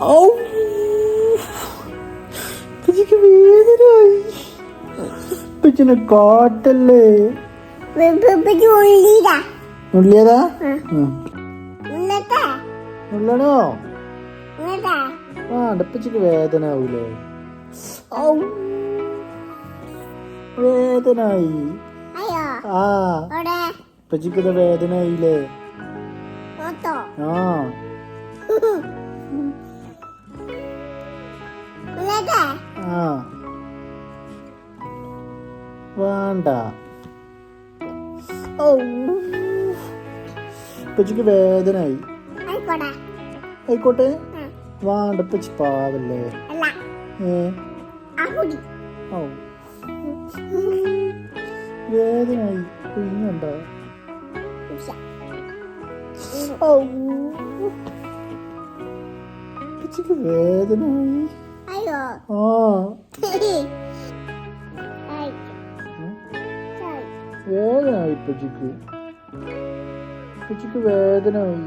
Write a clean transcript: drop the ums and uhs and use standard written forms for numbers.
ഔ ഉപ്പച്ചിക്ക് വേദനായി. ഉപ്പച്ചിനെ കാട്ടല്ലേ. ഉള്ളിയതാ ഉള്ളണോ? ആ ഉപ്പച്ചിക്ക് വേദന ആവൂലേ? ഔ വേദനായി. ആ ഉപ്പച്ചിക്ക് വേദന ആയില്ലേ? ആ ആ വേണ്ട. ഉപ്പച്ചിക്ക് വേദനായി. ആയിക്കോട്ടെ വേണ്ട. ഉപ്പച്ചി പാവല്ലേ? ഔ വേദനായി. കുഞ്ഞുണ്ടോ? ഉപ്പച്ചിക്ക് വേദനായി. ആ വേദനായി ഉപ്പച്ചിക്ക്. ഉപ്പച്ചിക്ക് വേദനായി.